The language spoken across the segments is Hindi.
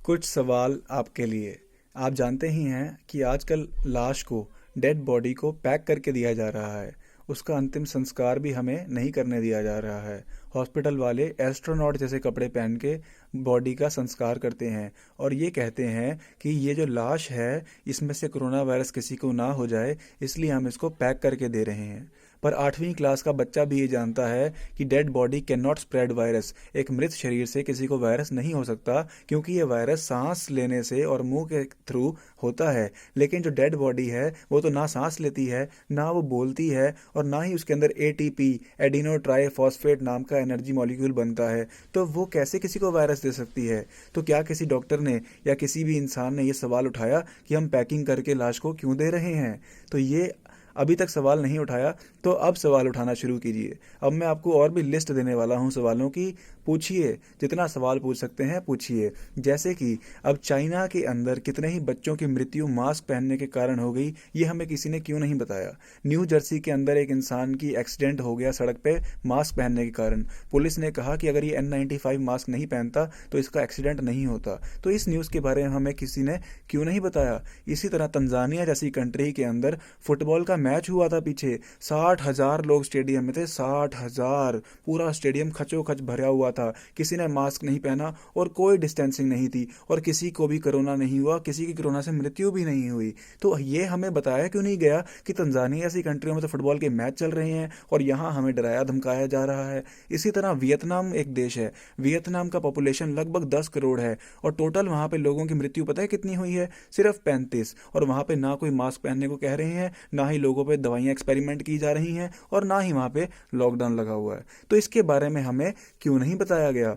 कुछ सवाल आपके लिए। आप जानते ही हैं कि आजकल लाश को, डेड बॉडी को पैक करके दिया जा रहा है। उसका अंतिम संस्कार भी हमें नहीं करने दिया जा रहा है। हॉस्पिटल वाले एस्ट्रोनॉट जैसे कपड़े पहन के बॉडी का संस्कार करते हैं और ये कहते हैं कि ये जो लाश है इसमें से कोरोना वायरस किसी को ना हो जाए, इसलिए हम इसको पैक करके दे रहे हैं। पर 8वीं क्लास का बच्चा भी ये जानता है कि dead body can not spread virus. एक मृत शरीर से किसी को वायरस नहीं हो सकता, क्योंकि ये वायरस सांस लेने से और मुंह के थ्रू होता है। लेकिन जो डेड बॉडी है वो तो ना सांस लेती है, ना वो बोलती है, और ना ही उसके अंदर एटीपी, एडिनो ट्राइफॉस्फेट नाम का एनर्जी मॉलिक्यूल बनता है। तो वो कैसे किसी को वायरस दे सकती है? तो क्या किसी डॉक्टर ने या किसी भी इंसान ने ये सवाल उठाया कि हम पैकिंग करके लाश को क्यों दे रहे हैं? तो ये अभी तक सवाल नहीं उठाया, तो अब सवाल उठाना शुरू कीजिए। अब मैं आपको और भी लिस्ट देने वाला हूं सवालों की। पूछिए, जितना सवाल पूछ सकते हैं पूछिए। जैसे कि अब चाइना के अंदर कितने ही बच्चों की मृत्यु मास्क पहनने के कारण हो गई, ये हमें किसी ने क्यों नहीं बताया? न्यू जर्सी के अंदर एक इंसान की एक्सीडेंट हो गया सड़क पे मास्क पहनने के कारण। पुलिस ने कहा कि अगर ये N95 मास्क नहीं पहनता तो इसका एक्सीडेंट नहीं होता। तो इस न्यूज़ के बारे में हमें किसी ने क्यों नहीं बताया? इसी तरह तंजानिया जैसी कंट्री के अंदर फुटबॉल का मैच हुआ था पीछे, 60,000 लोग स्टेडियम में थे, 60,000। पूरा स्टेडियम खचोखच भरा हुआ था। किसी ने मास्क नहीं पहना और कोई डिस्टेंसिंग नहीं थी, और किसी को भी कोरोना नहीं हुआ, किसी की कोरोना से मृत्यु भी नहीं हुई। तो ये हमें बताया क्यों नहीं गया कि तंजानिया जैसी कंट्रियों में तो फुटबॉल के मैच चल रहे हैं और यहाँ हमें डराया धमकाया जा रहा है। इसी तरह वियतनाम एक देश है। वियतनाम का पॉपुलेशन लगभग 10 करोड़ है और टोटल वहाँ पे लोगों की मृत्यु पता है कितनी हुई है? सिर्फ 35। और वहाँ पे ना कोई मास्क पहनने को कह रहे हैं, ना ही लोगों पे दवाइयाँ एक्सपेरिमेंट की जा रही हैं, और ना ही वहाँ पे लॉकडाउन लगा हुआ है। तो इसके बारे में हमें क्यों नहीं बताया गया?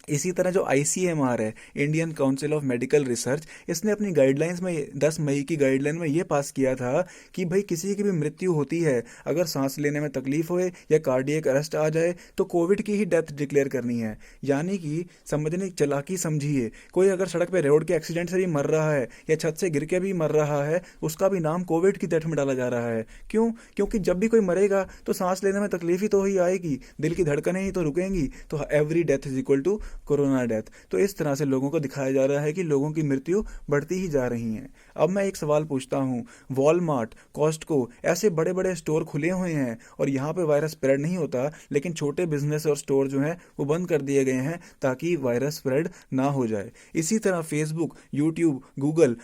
इसी तरह जो ICMR है, Indian council of medical research, इसने अपनी गाइडलाइंस में 10 मई की गाइडलाइन में ये पास किया था कि भाई किसी की भी मृत्यु होती है, अगर सांस लेने में तकलीफ होए या कार्डियक अरेस्ट आ जाए तो कोविड की ही डेथ डिक्लेयर करनी है। यानी कि समझने चालाकी समझिए, कोई अगर सड़क पे रोड के एक्सीडेंट से भी मर रहा है या छत से गिर के भी मर रहा है, उसका भी नाम कोविड की डेथ में डाला जा रहा है। क्यों? क्योंकि जब भी कोई मरेगा तो सांस लेने में तकलीफ ही तो ही आएगी, दिल की धड़कनें ही तो रुकेंगी। तो every death is equal to corona death. तो इस तरह से लोगों को दिखाया जा रहा है कि लोगों की मृत्यु बढ़ती ही जा रही है। अब मैं एक सवाल पूछता हूँ, वॉलमार्ट, कॉस्टको, ऐसे बड़े बड़े स्टोर खुले हुए हैं और यहाँ पे वायरस स्प्रेड नहीं होता, लेकिन छोटे बिजनेस और स्टोर जो हैं वो बंद कर दिए गए हैं ताकि वायरस स्प्रेड ना हो जाए। इसी तरह फेसबुक, यूट्यूब, गूगल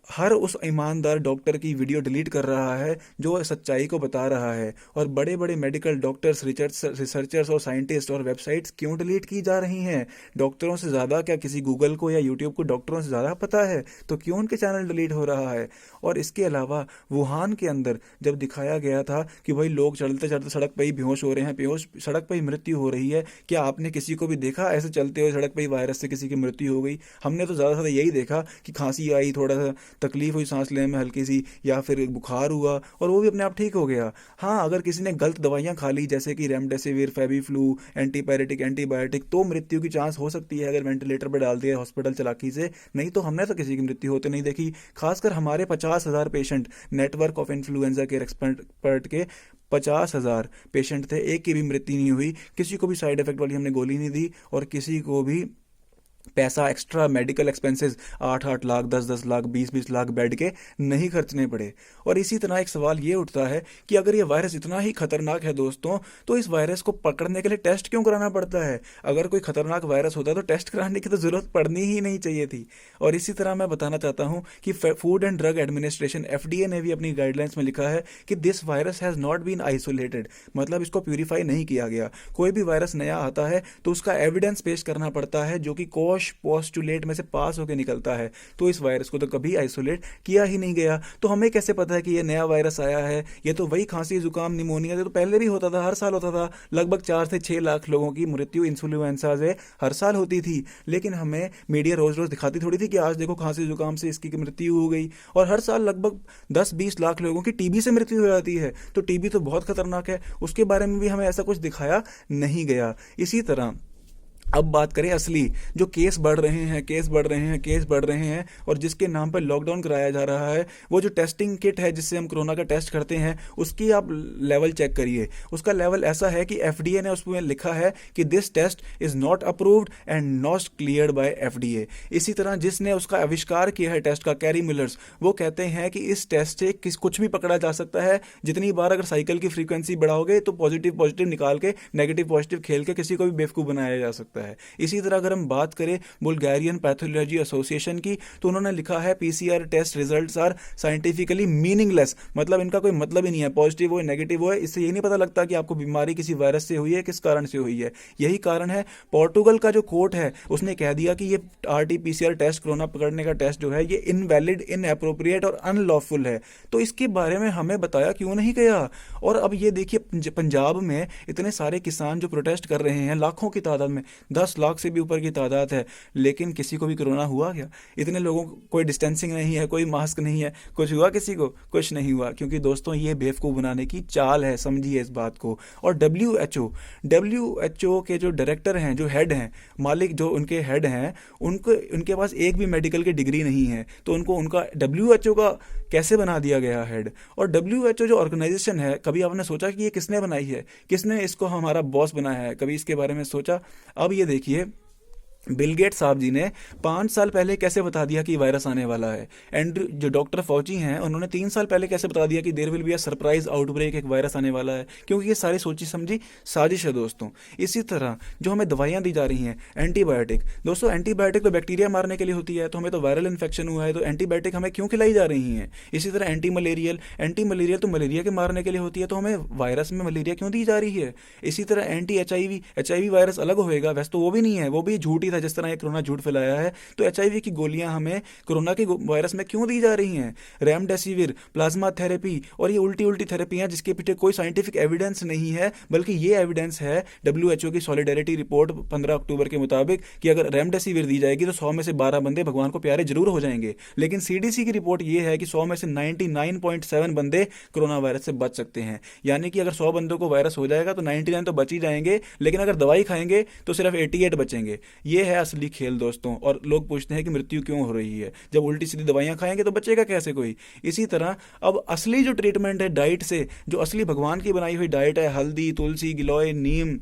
हर उस ईमानदार डॉक्टर की वीडियो डिलीट कर रहा है जो सच्चाई को बता रहा है। और बड़े बड़े मेडिकल डॉक्टर्स, रिसर्चर्स और साइंटिस्ट और वेबसाइट्स क्यों डिलीट की जा रही हैं? डॉक्टरों से ज़्यादा क्या किसी गूगल को या यूट्यूब को डॉक्टरों से ज़्यादा पता है? तो क्यों उनके चैनल डिलीट हो रहा है? और इसके अलावा वुहान के अंदर जब दिखाया गया था कि भाई लोग चलते चलते सड़क पर ही बेहोश हो रहे हैं, बेहोश सड़क पर ही मृत्यु हो रही है, क्या आपने किसी को भी देखा ऐसे चलते हुए सड़क पर ही वायरस से किसी की मृत्यु हो गई? हमने तो ज़्यादा से ज़्यादा यही देखा कि खांसी आई, थोड़ा सा तकलीफ हुई सांस लेने में हल्की सी, या फिर बुखार हुआ और वो भी अपने आप ठीक हो गया। हाँ, अगर किसी ने गलत दवाइयां खा ली जैसे कि रेमडेसिविर, फेबीफ्लू, एंटीबायोटिक, तो मृत्यु की चांस हो सकती है अगर वेंटिलेटर पर डाल दिया हॉस्पिटल चालाकी से। नहीं तो हमने तो किसी की मृत्यु होते नहीं देखी। खासकर हमारे 50,000 पेशेंट, नेटवर्क ऑफ इन्फ्लुएंजा के एक्सपर्ट के 50,000 पेशेंट थे, एक की भी मृत्यु नहीं हुई। किसी को भी साइड इफेक्ट वाली हमने गोली नहीं दी और किसी को भी पैसा extra medical expenses 8-8 lakh, 10-10 lakh, 20-20 lakh bed के नहीं खर्चने पड़े। और इसी तरह एक सवाल ये उठता है कि अगर ये वायरस इतना ही खतरनाक है दोस्तों, तो इस वायरस को पकड़ने के लिए टेस्ट क्यों कराना पड़ता है? अगर कोई खतरनाक वायरस होता तो टेस्ट कराने की तो जरूरत पड़नी ही नहीं चाहिए थी। और इसी तरह मैं बताना चाहता हूँ कि food and drug administration FDA ने भी अपनी गाइडलाइंस में लिखा है कि this virus has not been isolated, मतलब इसको प्यूरिफाई नहीं किया गया। कोई भी वायरस नया आता है तो उसका एविडेंस पेश करना पड़ता है जो कि पोस्टुलेट में से पास होकर निकलता है। तो इस वायरस को तो कभी आइसोलेट किया ही नहीं गया। तो हमें कैसे पता है कि ये नया वायरस आया है? ये तो वही खांसी, जुकाम, निमोनिया जो तो पहले भी होता था, हर साल होता था। लगभग 4 से 6 लाख लोगों की मृत्यु इन्फ्लुएंजा से हर साल होती थी, लेकिन हमें मीडिया रोज रोज दिखाती थोड़ी थी कि आज देखो खांसी जुकाम से इसकी मृत्यु हो गई। और हर साल लगभग 10-20 लाख लोगों की टीबी से मृत्यु हो जाती है। तो टीबी तो बहुत खतरनाक है, उसके बारे में भी हमें ऐसा कुछ दिखाया नहीं गया। इसी तरह अब बात करें असली, जो केस बढ़ रहे हैं, केस बढ़ रहे हैं, केस बढ़ रहे हैं, और जिसके नाम पर लॉकडाउन कराया जा रहा है, वो जो टेस्टिंग किट है जिससे हम कोरोना का टेस्ट करते हैं, उसकी आप लेवल चेक करिए। उसका लेवल ऐसा है कि एफडीए ने उसमें लिखा है कि this test is not approved and not cleared by FDA. इसी तरह जिसने उसका आविष्कार किया है टेस्ट का, कैरी मिलर्स, वो कहते हैं कि इस टेस्ट से कुछ भी पकड़ा जा सकता है। जितनी बार अगर साइकिल की फ्रीक्वेंसी बढ़ाओगे तो पॉजिटिव पॉजिटिव निकाल के नेगेटिव पॉजिटिव खेल के किसी को भी बेवकूफ़ बनाया जा सकता है। इसी तरह अगर हम बात करें बुल्गारियन पैथोलॉजी एसोसिएशन की, तो उन्होंने लिखा है PCR test results are scientifically meaningless, मतलब इनका कोई मतलब ही नहीं है, पॉजिटिव हो नेगेटिव हो, इससे ये नहीं पता लगता कि आपको बीमारी किसी वायरस से हुई है, किस कारण से हुई है। यही कारण है पोर्टुगल का जो कोर्ट है उसने कह दिया कि ये आरटीपीसीआर टेस्ट, कोरोना पकड़ने का टेस्ट जो है, ये इनवैलिड, इनएप्रोप्रिएट और अनलॉफुल है। तो इसके बारे में हमें बताया क्यों नहीं गया। और अब ये देखिए पंजाब में इतने सारे किसान जो प्रोटेस्ट कर रहे हैं, लाखों की तादाद में, 10 लाख से भी ऊपर की तादाद है, लेकिन किसी को भी कोरोना हुआ क्या? इतने लोगों को कोई डिस्टेंसिंग नहीं है, कोई मास्क नहीं है, कुछ हुआ किसी को? कुछ नहीं हुआ, क्योंकि दोस्तों ये बेवकूफ़ बनाने की चाल है, समझिए इस बात को। और डब्ल्यूएचओ के जो डायरेक्टर हैं, जो हेड हैं, मालिक जो उनके हेड हैं, उनके पास एक भी मेडिकल की डिग्री नहीं है, तो उनको उनका डब्ल्यूएचओ का कैसे बना दिया गया हेड? और डब्ल्यूएचओ जो ऑर्गेनाइजेशन है, कभी आपने सोचा कि ये किसने बनाई है, किसने इसको हमारा बॉस बनाया है? कभी इसके बारे में सोचा? अब ये देखिए, बिल गेट्स साहब जी ने 5 साल पहले कैसे बता दिया कि वायरस आने वाला है। एंड्रू जो डॉक्टर फौजी हैं, उन्होंने 3 साल पहले कैसे बता दिया कि there will be a surprise outbreak, एक वायरस आने वाला है, क्योंकि ये सारी सोची समझी साजिश है दोस्तों। इसी तरह जो हमें दवाइयाँ दी जा रही हैं, एंटीबायोटिक, दोस्तों एंटीबायोटिक तो बैक्टीरिया मारने के लिए होती है, तो हमें तो वायरल इन्फेक्शन हुआ है, तो एंटीबायोटिक हमें क्यों खिलाई जा रही हैं? इसी तरह एंटी मलेरियल तो मलेरिया के मारने के लिए होती है, तो हमें वायरस में मलेरिया क्यों दी जा रही है? इसी तरह एंटी एचआईवी वायरस अलग होएगा, वैसे तो वो भी नहीं है, वो भी झूठी था, जिस तरह ये कोरोना झूठ फैलाया है। तो एचआईवी की गोलियां हमें कोरोना के वायरस में क्यों दी जा रही हैं? रेमडेसिविर, प्लाज्मा थेरेपी और ये उल्टी उल्टी थेरेपियां जिसके पीछे कोई साइंटिफिक एविडेंस नहीं है, बल्कि ये एविडेंस है डब्ल्यूएचओ की सॉलिडेरिटी रिपोर्ट 15 अक्टूबर के मुताबिक कि अगर रेमडेसिविर दी जाएगी तो 100 में से 12 बंदे भगवान को प्यारे जरूर हो जाएंगे। लेकिन सीडीसी की रिपोर्ट ये है कि 100 में से 99.7 बंदे कोरोना वायरस से बच सकते हैं। यानी कि अगर 100 बंदों को वायरस हो जाएगा तो 99 तो बच ही जाएंगे, लेकिन अगर दवाई खाएंगे तो सिर्फ 88 बचेंगे। ये है असली खेल दोस्तों। और लोग पूछते हैं कि मृत्यु क्यों हो रही है, जब उल्टी सीधी दवाइयां खाएंगे तो बचेगा कैसे कोई? इसी तरह अब असली जो ट्रीटमेंट है डाइट से, जो असली भगवान की बनाई हुई डाइट है, हल्दी, तुलसी, गिलोय, नीम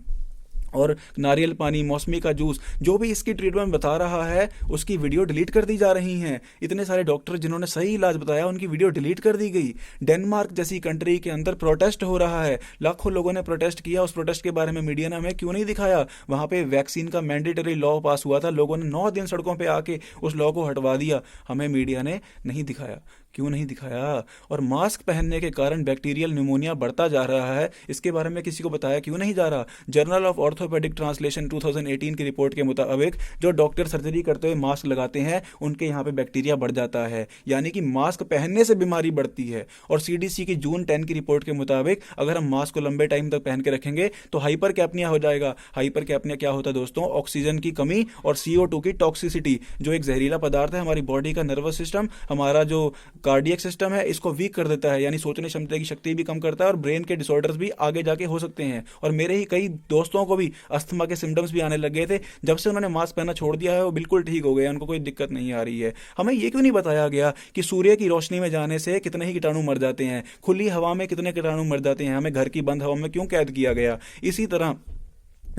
और नारियल पानी, मौसमी का जूस, जो भी इसकी ट्रीटमेंट बता रहा है उसकी वीडियो डिलीट कर दी जा रही हैं। इतने सारे डॉक्टर जिन्होंने सही इलाज बताया उनकी वीडियो डिलीट कर दी गई। डेनमार्क जैसी कंट्री के अंदर प्रोटेस्ट हो रहा है, लाखों लोगों ने प्रोटेस्ट किया, उस प्रोटेस्ट के बारे में मीडिया ने हमें क्यों नहीं दिखाया? वहाँ पे वैक्सीन का मैंडेटरी लॉ पास हुआ था, लोगों ने 9 दिन सड़कों पर आके उस लॉ को हटवा दिया, हमें मीडिया ने नहीं दिखाया। क्यों नहीं दिखाया? और मास्क पहनने के कारण बैक्टीरियल न्यूमोनिया बढ़ता जा रहा है, इसके बारे में किसी को बताया क्यों नहीं जा रहा? जर्नल ऑफ ऑर्थोपेडिक ट्रांसलेशन 2018 की रिपोर्ट के मुताबिक जो डॉक्टर सर्जरी करते हुए मास्क लगाते हैं उनके यहाँ पे बैक्टीरिया बढ़ जाता है, यानी कि मास्क पहनने से बीमारी बढ़ती है। और सीडीसी की जून 10 की रिपोर्ट के मुताबिक अगर हम मास्क को लंबे टाइम तक पहन के रखेंगे तो हाइपर कैप्निया हो जाएगा। हाइपर कैप्निया क्या होता है दोस्तों? ऑक्सीजन की कमी और CO2 की टॉक्सिसिटी, जो एक जहरीला पदार्थ है, हमारी बॉडी का नर्वस सिस्टम, हमारा जो कार्डियक सिस्टम है, इसको वीक कर देता है, यानी सोचने क्षमता की शक्ति भी कम करता है, और ब्रेन के डिसऑर्डर्स भी आगे जाके हो सकते हैं। और मेरे ही कई दोस्तों को भी अस्थमा के सिम्टम्स भी आने लग गए थे, जब से उन्होंने मास्क पहनना छोड़ दिया है वो बिल्कुल ठीक हो गए, उनको कोई दिक्कत नहीं आ रही है। हमें ये क्यों नहीं बताया गया कि सूर्य की रोशनी में जाने से कितने ही कीटाणु मर जाते हैं, खुली हवा में कितने कीटाणु मर जाते हैं, हमें घर की बंद हवा में क्यों कैद किया गया? इसी तरह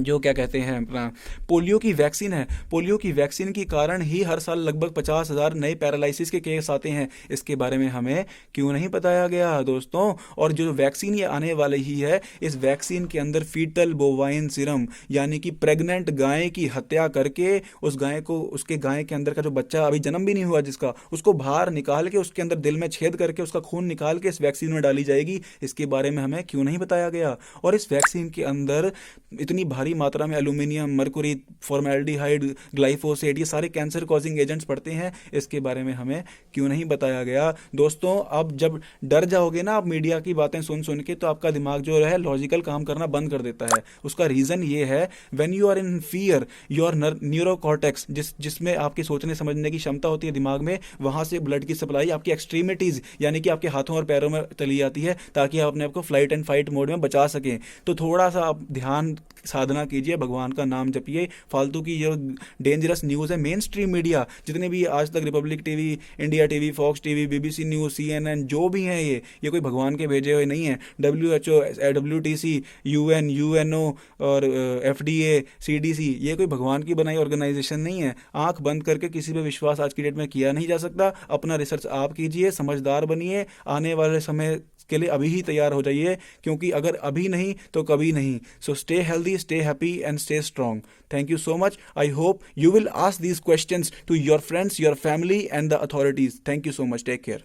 जो क्या कहते हैं अपना पोलियो की वैक्सीन है, पोलियो की वैक्सीन के कारण ही हर साल लगभग 50,000 नए पैरालिसिस के केस आते हैं, इसके बारे में हमें क्यों नहीं बताया गया दोस्तों? और जो वैक्सीन ये आने वाली ही है, इस वैक्सीन के अंदर फीटल बोवाइन सीरम, यानी कि प्रेग्नेंट गाय की हत्या करके उस गाय को, उसके गाय के अंदर का जो बच्चा अभी जन्म भी नहीं हुआ जिसका, उसको बाहर निकाल के उसके अंदर दिल में छेद करके उसका खून निकाल के इस वैक्सीन में डाली जाएगी, इसके बारे में हमें क्यों नहीं बताया गया? और इस वैक्सीन के अंदर इतनी भारी मात्रा में एल्यूमिनियम, मरकुरी, फॉर्मेल्डिहाइड, ग्लाइफोसेट, ये सारे कैंसर कॉजिंग एजेंट्स पड़ते हैं, इसके बारे में हमें क्यों नहीं बताया गया? दोस्तों अब जब डर जाओगे ना आप मीडिया की बातें सुन सुन के, तो आपका दिमाग जो है लॉजिकल काम करना बंद कर देता है। उसका रीजन ये है, when you are in fear, your neurocortex, जिसमें आपकी सोचने समझने की क्षमता होती है दिमाग में, वहां से ब्लड की सप्लाई आपकी एक्सट्रीमिटीज यानी कि आपके हाथों और पैरों में चली जाती है, ताकि आप अपने आप को फ्लाइट एंड फाइट मोड में बचा सकें। तो थोड़ा सा आप ध्यान साधना साधना कीजिए, भगवान का नाम जपिए। फालतू की जो डेंजरस न्यूज़ है, मेन स्ट्रीम मीडिया जितने भी Aaj Tak, Republic TV, India TV, Fox TV, BBC News, CNN, जो भी हैं ये कोई भगवान के भेजे हुए नहीं है। WHO, WTC, UN, UNO और FDA, CDC, ये कोई भगवान की बनाई ऑर्गेनाइजेशन नहीं है। आंख बंद करके किसी पे विश्वास आज की डेट में किया नहीं जा सकता। अपना रिसर्च आप कीजिए, समझदार बनिए, आने वाले समय के लिए अभी ही तैयार हो जाइए, क्योंकि अगर अभी नहीं तो कभी नहीं। So stay healthy, stay happy and stay strong. Thank you so much. I hope you will ask these questions to your friends, your family and the authorities. Thank you so much. Take care.